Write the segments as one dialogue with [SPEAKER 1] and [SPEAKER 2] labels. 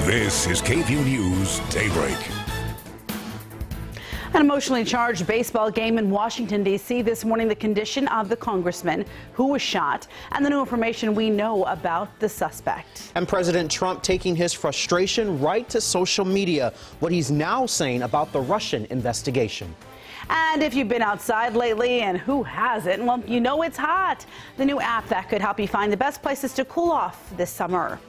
[SPEAKER 1] This is KVUE News Daybreak.
[SPEAKER 2] An emotionally charged baseball game in Washington, D.C. this morning, the condition of the congressman who was shot and the new information we know about the suspect.
[SPEAKER 3] And President Trump taking his frustration right to social media, what he's now saying about the Russian investigation.
[SPEAKER 2] And if you've been outside lately, and who hasn't, well, you know it's hot. The new app that could help you find the best places to cool off this summer.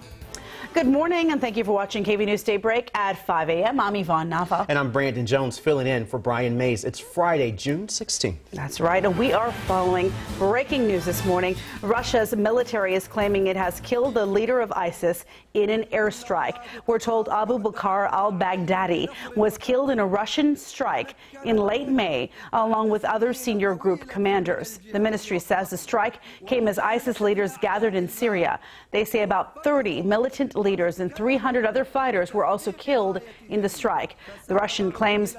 [SPEAKER 2] Good morning, and thank you for watching KVUE News Daybreak at 5 a.m. I'm Yvonne Nava.
[SPEAKER 3] And I'm Brandon Jones, filling in for Brian Mays. It's Friday, June 16th.
[SPEAKER 2] That's right, and we are following breaking news this morning. Russia's military is claiming it has killed the leader of ISIS in an airstrike. We're told Abu Bakr al-Baghdadi was killed in a Russian strike in late May, along with other senior group commanders. The ministry says the strike came as ISIS leaders gathered in Syria. They say about 30 militant leaders and 300 other fighters were also killed in the strike. The Russian claims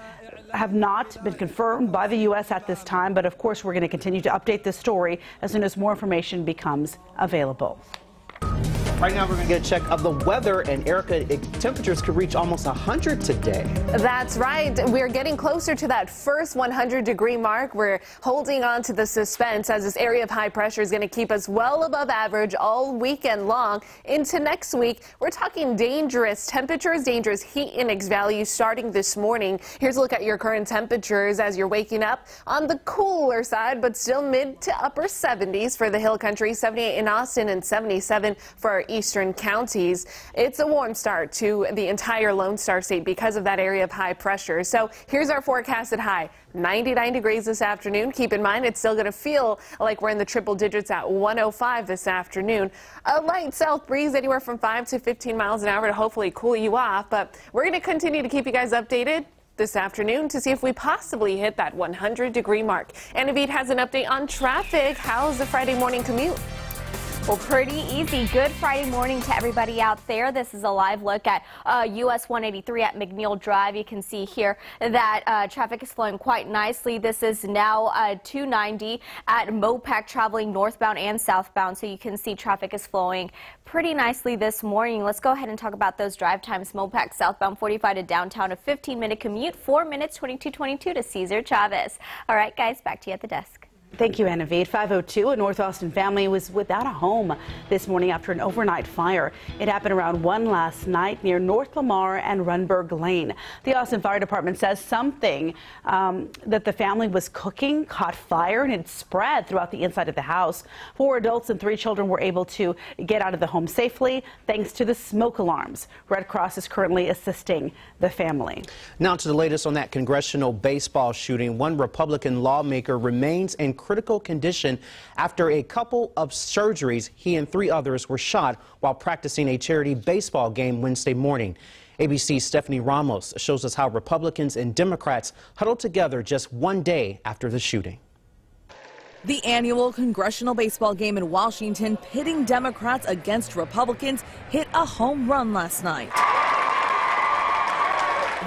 [SPEAKER 2] have not been confirmed by the U.S. at this time, but of course we're going to continue to update this story as soon as more information becomes available.
[SPEAKER 3] Right now, we're going to get a check of the weather, and Erica, temperatures could reach almost 100 today.
[SPEAKER 4] That's right. We're getting closer to that first 100-degree mark. We're holding on to the suspense as this area of high pressure is going to keep us well above average all weekend long. Into next week, we're talking dangerous temperatures, dangerous heat index values starting this morning. Here's a look at your current temperatures as you're waking up. On the cooler side, but still mid to upper 70s for the Hill Country, 78 in Austin and 77 for our eastern counties. It's a warm start to the entire Lone Star State because of that area of high pressure. So here's our forecasted high. 99 degrees this afternoon. Keep in mind, it's still going to feel like we're in the triple digits at 105 this afternoon. A light south breeze anywhere from 5 to 15 miles an hour to hopefully cool you off. But we're going to continue to keep you guys updated this afternoon to see if we possibly hit that 100-degree mark. And Naveed has an update on traffic. How's the Friday morning commute?
[SPEAKER 5] Well, pretty easy. Good Friday morning to everybody out there. This is a live look at US 183 at McNeil Drive. You can see here that traffic is flowing quite nicely. This is now 290 at Mopac traveling northbound and southbound. So you can see traffic is flowing pretty nicely this morning. Let's go ahead and talk about those drive times. Mopac southbound 45 to downtown, a 15-minute commute, 4 minutes 22:22 to Cesar Chavez. All right, guys, back to you at the desk.
[SPEAKER 2] Thank you, Annaveed. 502, a North Austin family was without a home this morning after an overnight fire. It happened around 1 last night near North Lamar and Runberg Lane. The Austin Fire Department says something that the family was cooking caught fire and it spread throughout the inside of the house. 4 adults and 3 children were able to get out of the home safely thanks to the smoke alarms. Red Cross is currently assisting the family.
[SPEAKER 3] Now to the latest on that congressional baseball shooting. One Republican lawmaker remains in critical condition after a couple of surgeries. He and 3 others were shot while practicing a charity baseball game Wednesday morning. ABC's Stephanie Ramos shows us how Republicans and Democrats huddled together just 1 day after the shooting.
[SPEAKER 6] The annual congressional baseball game in Washington, pitting Democrats against Republicans, hit a home run last night.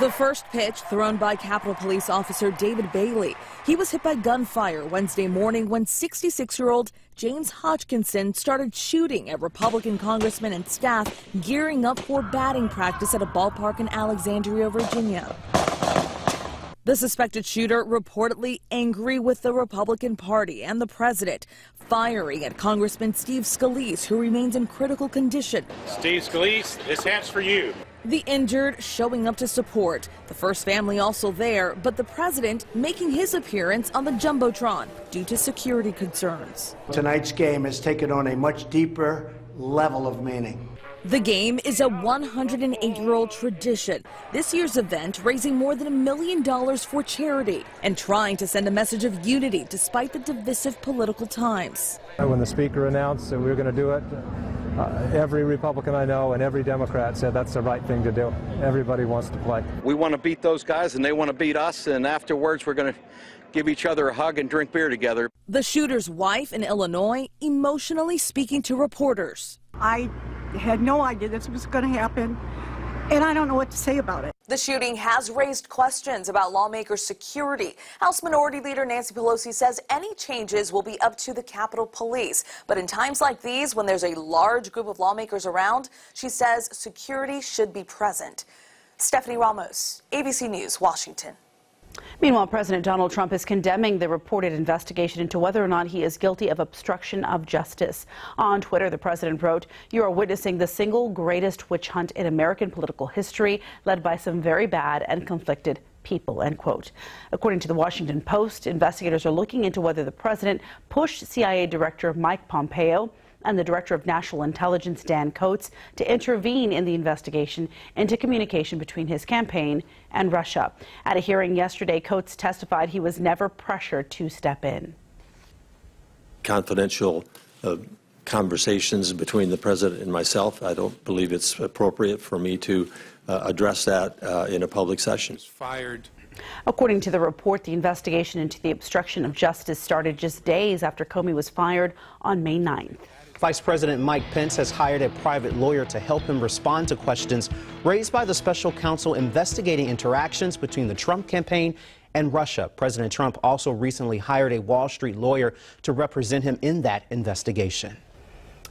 [SPEAKER 6] The first pitch thrown by Capitol Police Officer David Bailey. He was hit by gunfire Wednesday morning when 66-year-old James Hodgkinson started shooting at Republican congressmen and staff gearing up for batting practice at a ballpark in Alexandria, Virginia. The suspected shooter reportedly angry with the Republican Party and the president, firing at Congressman Steve Scalise, who remains in critical condition.
[SPEAKER 7] Steve Scalise, this hat's for you.
[SPEAKER 6] The injured showing up to support. The first family also there, but the president making his appearance on the Jumbotron due to security concerns.
[SPEAKER 8] Tonight's game has taken on a much deeper level of meaning.
[SPEAKER 6] The game is a 108-year-old tradition. This year's event raising more than $1 million for charity and trying to send a message of unity despite the divisive political times.
[SPEAKER 9] When the speaker announced that we were going to do it, every Republican I know and every Democrat said that's the right thing to do. Everybody wants to play.
[SPEAKER 10] We want to beat those guys and they want to beat us, and afterwards we're going to give each other a hug and drink beer together.
[SPEAKER 6] The shooter's wife in Illinois emotionally speaking to reporters.
[SPEAKER 11] I had no idea this was going to happen, and I don't know what to say about it.
[SPEAKER 12] The shooting has raised questions about lawmakers' security. House Minority Leader Nancy Pelosi says any changes will be up to the Capitol Police. But in times like these, when there's a large group of lawmakers around, she says security should be present. Stephanie Ramos, ABC News, Washington.
[SPEAKER 2] Meanwhile, President Donald Trump is condemning the reported investigation into whether or not he is guilty of obstruction of justice. On Twitter, the president wrote, "You are witnessing the single greatest witch hunt in American political history, led by some very bad and conflicted people," end quote. According to the Washington Post, investigators are looking into whether the president pushed CIA Director Mike Pompeo and the Director of National Intelligence, Dan Coats, to intervene in the investigation into communication between his campaign and Russia. At a hearing yesterday, Coats testified he was never pressured to step in.
[SPEAKER 13] Confidential conversations between the president and myself, I don't believe it's appropriate for me to address that in a public session.
[SPEAKER 7] Fired.
[SPEAKER 2] According to the report, the investigation into the obstruction of justice started just days after Comey was fired on May 9th.
[SPEAKER 3] Vice President Mike Pence has hired a private lawyer to help him respond to questions raised by the special counsel investigating interactions between the Trump campaign and Russia. President Trump also recently hired a Wall Street lawyer to represent him in that investigation.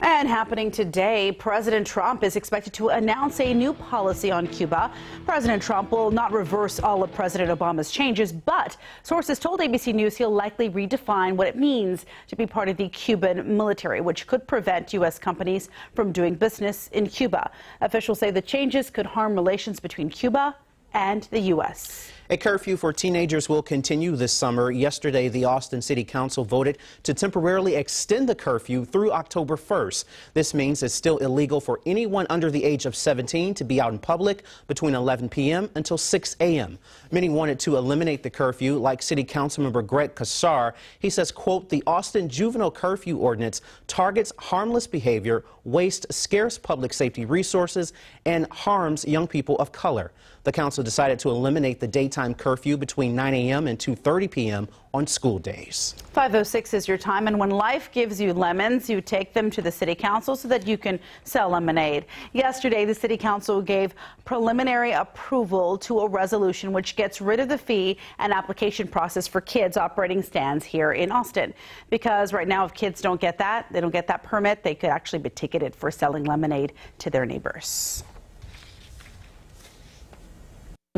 [SPEAKER 2] And happening today, President Trump is expected to announce a new policy on Cuba. President Trump will not reverse all of President Obama's changes, but sources told ABC News he'll likely redefine what it means to be part of the Cuban military, which could prevent U.S. companies from doing business in Cuba. Officials say the changes could harm relations between Cuba and the U.S.
[SPEAKER 3] A curfew for teenagers will continue this summer. Yesterday, the Austin City Council voted to temporarily extend the curfew through October 1st. This means it's still illegal for anyone under the age of 17 to be out in public between 11 p.m. until 6 a.m. Many wanted to eliminate the curfew, like City Councilmember Greg Kassar. He says, quote, "The Austin Juvenile Curfew Ordinance targets harmless behavior, wastes scarce public safety resources, and harms young people of color." The council decided to eliminate the daytime curfew between 9 a.m. and 2:30 p.m. on school days.
[SPEAKER 2] 5:06 is your time, and when life gives you lemons, you take them to the city council so that you can sell lemonade. Yesterday, the city council gave preliminary approval to a resolution which gets rid of the fee and application process for kids operating stands here in Austin. Because right now, if kids don't get that, they don't get that permit, they could actually be ticketed for selling lemonade to their neighbors.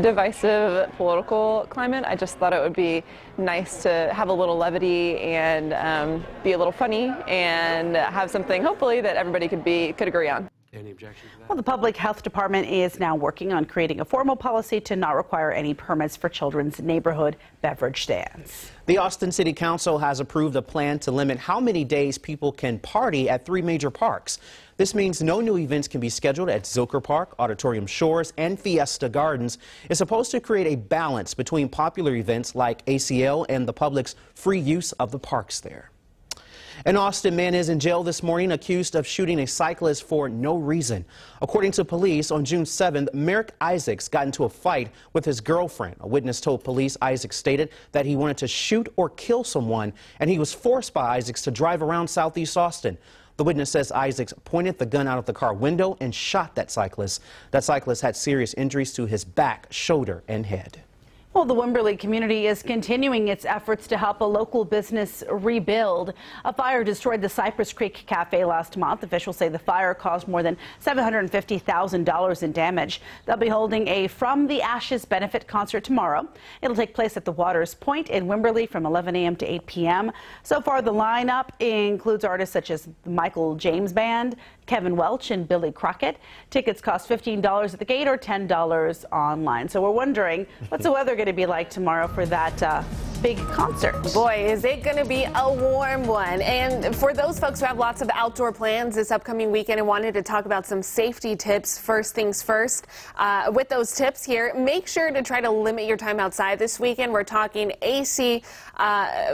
[SPEAKER 14] Divisive political climate, I just thought it would be nice to have a little levity and be a little funny and have something hopefully that everybody could agree on.
[SPEAKER 13] Any objection to that?
[SPEAKER 2] Well, the Public Health Department is now working on creating a formal policy to not require any permits for children's neighborhood beverage stands.
[SPEAKER 3] The Austin City Council has approved a plan to limit how many days people can party at 3 major parks. This means no new events can be scheduled at Zilker Park, Auditorium Shores, and Fiesta Gardens. It's supposed to create a balance between popular events like ACL and the public's free use of the parks there. An Austin man is in jail this morning accused of shooting a cyclist for no reason. According to police, on June 7th, Merrick Isaacs got into a fight with his girlfriend. A witness told police Isaacs stated that he wanted to shoot or kill someone, and he was forced by Isaacs to drive around Southeast Austin. The witness says Isaacs pointed the gun out of the car window and shot that cyclist. That cyclist had serious injuries to his back, shoulder, and head.
[SPEAKER 2] Well, the Wimberley community is continuing its efforts to help a local business rebuild. A fire destroyed the Cypress Creek Cafe last month. Officials say the fire caused more than $750,000 in damage. They'll be holding a From the Ashes benefit concert tomorrow. It'll take place at the Waters Point in Wimberley from 11 a.m. to 8 p.m. So far, the lineup includes artists such as the Michael James Band, Kevin Welch, and Billy Crockett. Tickets cost $15 at the gate or $10 online. So we're wondering, what's the weather going to be like tomorrow for that big concert?
[SPEAKER 4] Boy, is it going to be a warm one. And for those folks who have lots of outdoor plans this upcoming weekend and wanted to talk about some safety tips, first things first, with those tips here, make sure to try to limit your time outside this weekend. We're talking AC,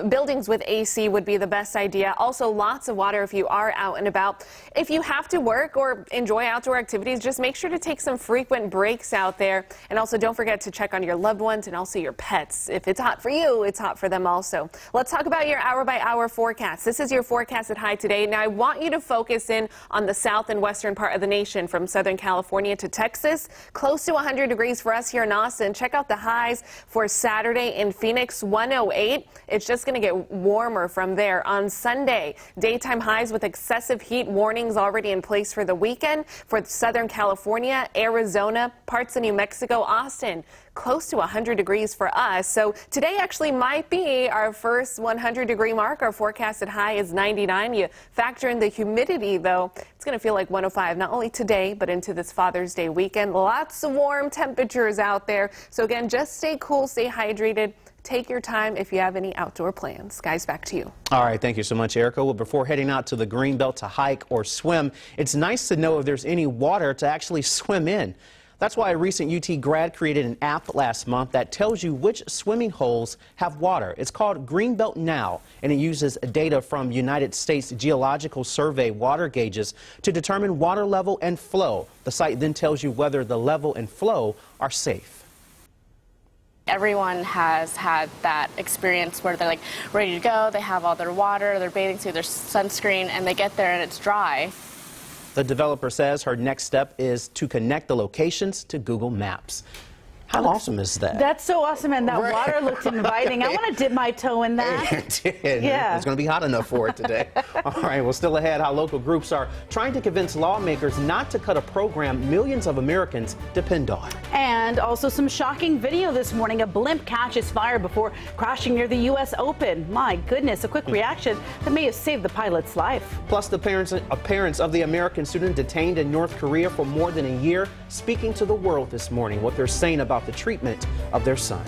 [SPEAKER 4] buildings with AC would be the best idea. Also, lots of water if you are out and about. If you have to work or enjoy outdoor activities, just make sure to take some frequent breaks out there. And also, don't forget to check on your loved ones and also your pets. If it's hot for you, it's hot for them also. Let's talk about your hour-by-hour forecast. This is your forecasted high today. Now, I want you to focus in on the south and western part of the nation, from Southern California to Texas. Close to 100 degrees for us here in Austin. Check out the highs for Saturday in Phoenix, 108. It's just going to get warmer from there on Sunday. Daytime highs with excessive heat warnings already in place for the weekend for Southern California, Arizona, parts of New Mexico, Austin. Close to 100 degrees for us. So today actually might be our first 100-degree mark. Our forecasted high is 99. You factor in the humidity, though, it's going to feel like 105, not only today, but into this Father's Day weekend. Lots of warm temperatures out there. So again, just stay cool, stay hydrated. Take your time if you have any outdoor plans. Guys, back to you.
[SPEAKER 3] All right, thank you so much, Erica. Well, before heading out to the Greenbelt to hike or swim, it's nice to know if there's any water to actually swim in. That's why a recent UT grad created an app last month that tells you which swimming holes have water. It's called Greenbelt Now, and it uses data from United States Geological Survey water gauges to determine water level and flow. The site then tells you whether the level and flow are safe.
[SPEAKER 11] Everyone has had that experience where they're like ready to go, they have all their water, they're bathing through their sunscreen, and they get there and it's dry.
[SPEAKER 3] The developer says her next step is to connect the locations to Google Maps. How awesome is that?
[SPEAKER 2] That's so awesome, and that water looked inviting. I want to dip my toe in that.
[SPEAKER 3] It did. Yeah. It's going to be hot enough for it today. All right, well, still ahead, how local groups are trying to convince lawmakers not to cut a program millions of Americans depend on.
[SPEAKER 2] And also some shocking video this morning. A blimp catches fire before crashing near the U.S. Open. My goodness, a quick reaction that may have saved the pilot's life.
[SPEAKER 3] Plus, the parents of the American student detained in North Korea for more than a year, speaking to the world this morning, what they're saying about the treatment of their son.